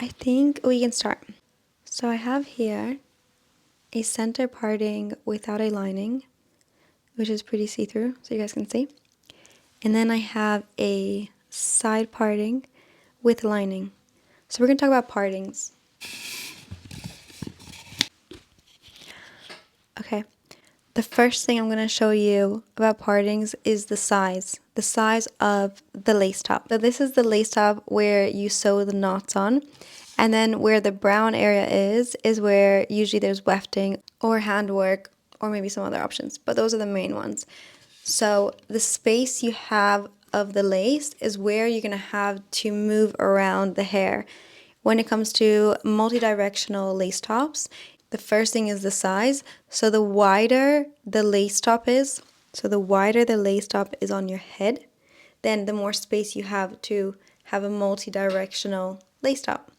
I think we can start. So I have here a center parting without a lining, which is pretty see-through, so you guys can see. And then I have a side parting with lining. So we're going to talk about partings. Okay. The first thing I'm going to show you about partings is the size of the lace top. So this is the lace top where you sew the knots on, and then where the brown area is where usually there's wefting or handwork or maybe some other options, but those are the main ones. So the space you have of the lace is where you're going to have to move around the hair. When it comes to multi-directional lace tops, the first thing is the size. So the wider the lace top is, on your head, then the more space you have to have a multi-directional lace top.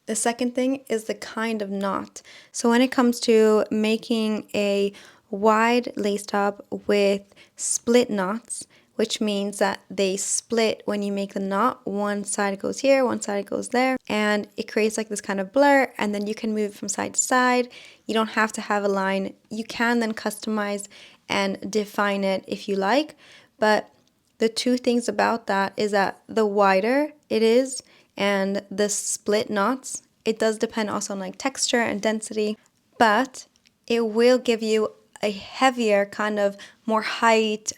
The second thing is the kind of knot. So when it comes to making a wide lace top with split knots, which means that they split when you make the knot. One side goes here, one side goes there, and it creates like this kind of blur, and then you can move from side to side. You don't have to have a line. You can then customize and define it if you like, but the two things about that is that the wider it is and the split knots, it does depend also on like texture and density, but it will give you a heavier kind of more height,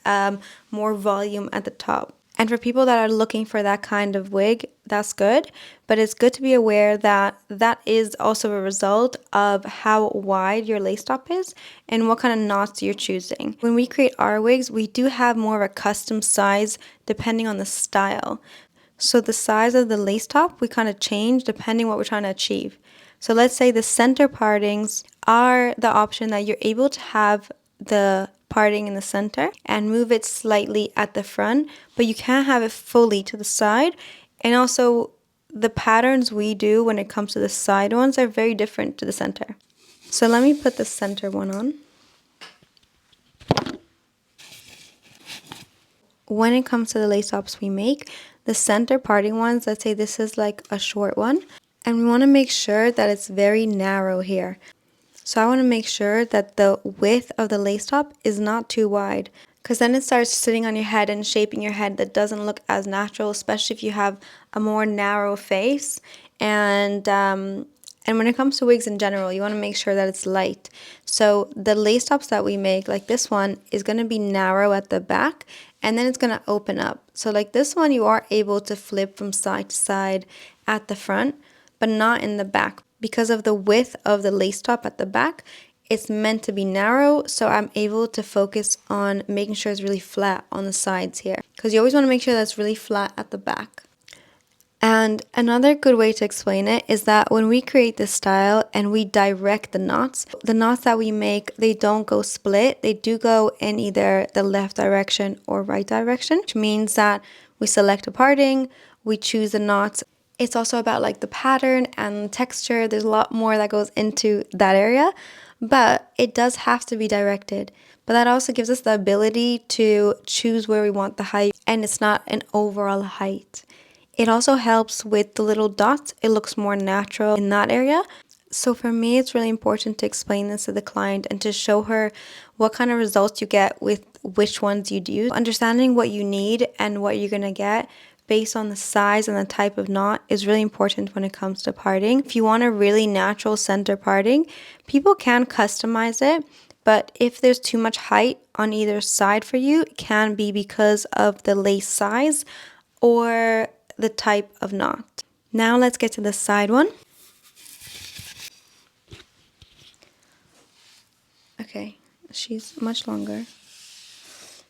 more volume at the top. And for people that are looking for that kind of wig, that's good, but it's good to be aware that that is also a result of how wide your lace top is and what kind of knots you're choosing. When we create our wigs, we do have more of a custom size depending on the style. So the size of the lace top, we kind of change depending what we're trying to achieve. So let's say the center partings are the option that you're able to have the parting in the center and move it slightly at the front, but you can't have it fully to the side. And also the patterns we do when it comes to the side ones are very different to the center. So let me put the center one on. When it comes to the lace tops we make, the center parting ones, let's say this is like a short one, and we want to make sure that it's very narrow here. So I want to make sure that the width of the lace top is not too wide, because then it starts sitting on your head and shaping your head that doesn't look as natural, especially if you have a more narrow face. And when it comes to wigs in general, you want to make sure that it's light. So the lace tops that we make, like this one, is going to be narrow at the back, and then it's going to open up. So like this one, you are able to flip from side to side at the front, but not in the back. Because of the width of the lace top at the back, it's meant to be narrow, so I'm able to focus on making sure it's really flat on the sides here. Because you always want to make sure that's really flat at the back. And another good way to explain it is that when we create this style and we direct the knots that we make, they don't go split. They do go in either the left direction or right direction, which means that we select a parting, we choose the knots. It's also about like the pattern and texture. There's a lot more that goes into that area, but it does have to be directed. But that also gives us the ability to choose where we want the height, and it's not an overall height. It also helps with the little dots. It looks more natural in that area. So for me, it's really important to explain this to the client and to show her what kind of results you get with which ones you'd use. Understanding what you need and what you're going to get based on the size and the type of knot is really important when it comes to parting. If you want a really natural center parting, people can customize it, but if there's too much height on either side for you, it can be because of the lace size or the type of knot. Now let's get to the side one. Okay, she's much longer.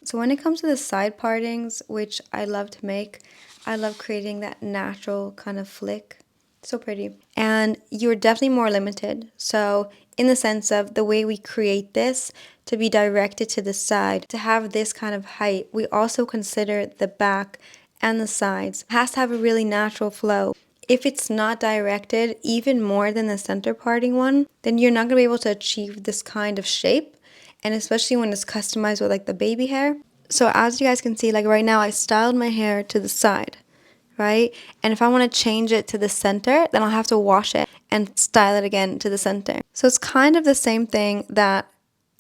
So when it comes to the side partings, which I love to make, I love creating that natural kind of flick. So pretty. And you're definitely more limited. So in the sense of the way we create this to be directed to the side, to have this kind of height, we also consider the back and the sides. It has to have a really natural flow. If it's not directed even more than the center parting one, then you're not going to be able to achieve this kind of shape. And especially when it's customized with like the baby hair. So as you guys can see, like right now I styled my hair to the side, right? And if I want to change it to the center, then I'll have to wash it and style it again to the center. So it's kind of the same thing that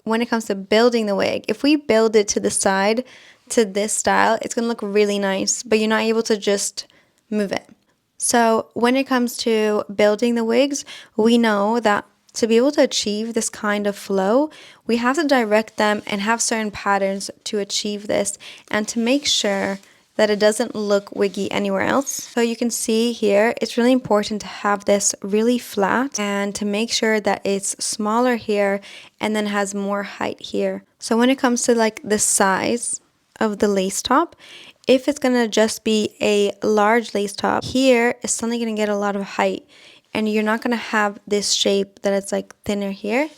when it comes to building the wig, if we build it to the side to this style, it's going to look really nice, but you're not able to just move it. So when it comes to building the wigs, we know that to be able to achieve this kind of flow, we have to direct them and have certain patterns to achieve this and to make sure that it doesn't look wiggy anywhere else. So you can see here, it's really important to have this really flat and to make sure that it's smaller here and then has more height here. So when it comes to like the size of the lace top, if it's gonna just be a large lace top, here is suddenly gonna get a lot of height and you're not gonna have this shape that it's like thinner here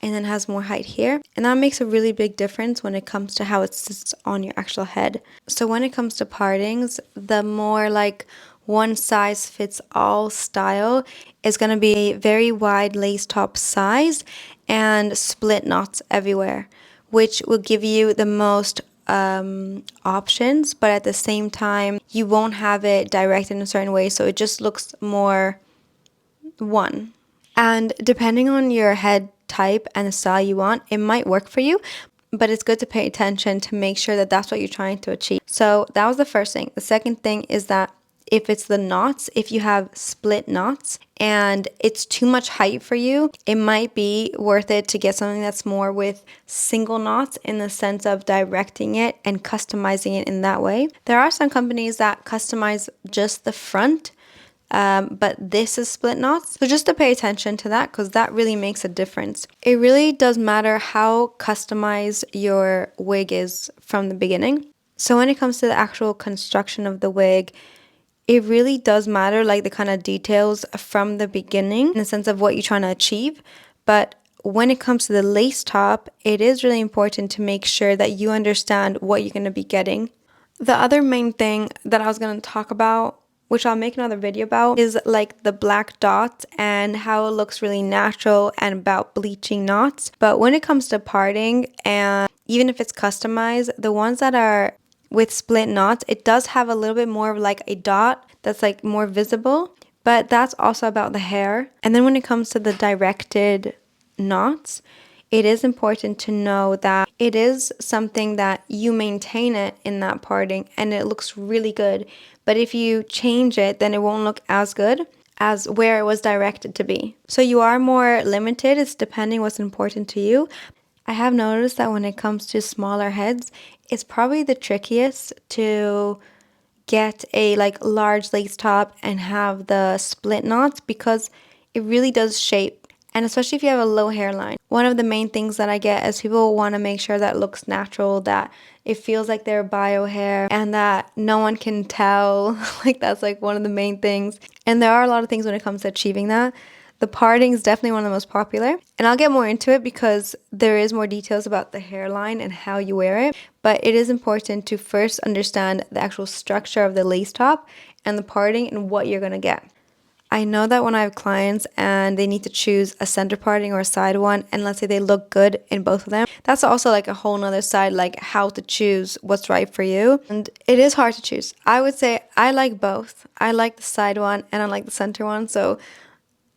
and then has more height here. And that makes a really big difference when it comes to how it sits on your actual head. So when it comes to partings, the more like one size fits all style is going to be a very wide lace top size and split knots everywhere, which will give you the most options, but at the same time, you won't have it directed in a certain way, so it just looks more one. And depending on your head type and the style you want, it might work for you, but it's good to pay attention to make sure that that's what you're trying to achieve. So that was the first thing. The second thing is that if it's the knots, if you have split knots and it's too much height for you, it might be worth it to get something that's more with single knots in the sense of directing it and customizing it in that way. There are some companies that customize just the front, but this is split knots. So just to pay attention to that, because that really makes a difference. It really does matter how customized your wig is from the beginning. So when it comes to the actual construction of the wig, it really does matter, like the kind of details from the beginning in the sense of what you're trying to achieve. But when it comes to the lace top, it is really important to make sure that you understand what you're going to be getting. The other main thing that I was going to talk about, which I'll make another video about, is like the black dots and how it looks really natural and about bleaching knots. But when it comes to parting, and even if it's customized, the ones that are with split knots, it does have a little bit more of like a dot that's like more visible, but that's also about the hair. And then when it comes to the directed knots, it is important to know that it is something that you maintain it in that parting and it looks really good. But if you change it, then it won't look as good as where it was directed to be. So you are more limited. It's depending what's important to you. I have noticed that when it comes to smaller heads, it's probably the trickiest to get a like large lace top and have the split knots because it really does shape. And especially if you have a low hairline. One of the main things that I get is people want to make sure that it looks natural, that it feels like their bio hair and that no one can tell. Like that's like one of the main things. And there are a lot of things when it comes to achieving that. The parting is definitely one of the most popular. And I'll get more into it because there is more details about the hairline and how you wear it. But it is important to first understand the actual structure of the lace top and the parting and what you're going to get. I know that when I have clients and they need to choose a center parting or a side one, and let's say they look good in both of them, that's also like a whole nother side, like how to choose what's right for you. And it is hard to choose. I would say I like both. I like the side one and I like the center one. So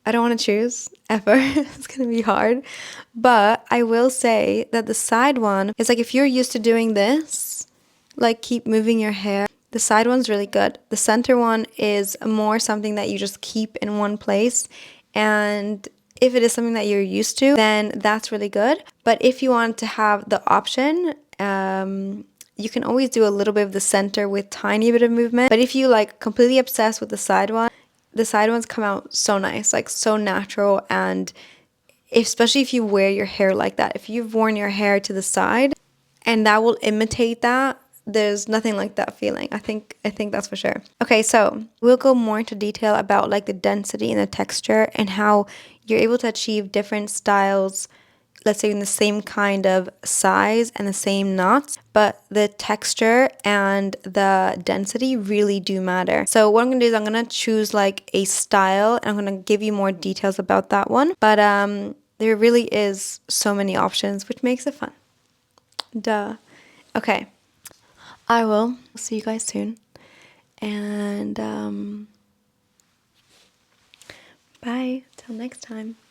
I don't want to choose ever. It's going to be hard. But I will say that the side one is like if you're used to doing this, like keep moving your hair, the side one's really good. The center one is more something that you just keep in one place. And if it is something that you're used to, then that's really good. But if you want to have the option, you can always do a little bit of the center with tiny bit of movement. But if you like completely obsessed with the side ones come out so nice, like so natural. And especially if you wear your hair like that, if you've worn your hair to the side and that will imitate that, there's nothing like that feeling. I think that's for sure. Okay, so we'll go more into detail about like the density and the texture and how you're able to achieve different styles, let's say in the same kind of size and the same knots, but the texture and the density really do matter. So what I'm gonna do is I'm gonna choose like a style and I'm gonna give you more details about that one. But there really is so many options, which makes it fun. Duh. Okay. I will see you guys soon. And bye, till next time.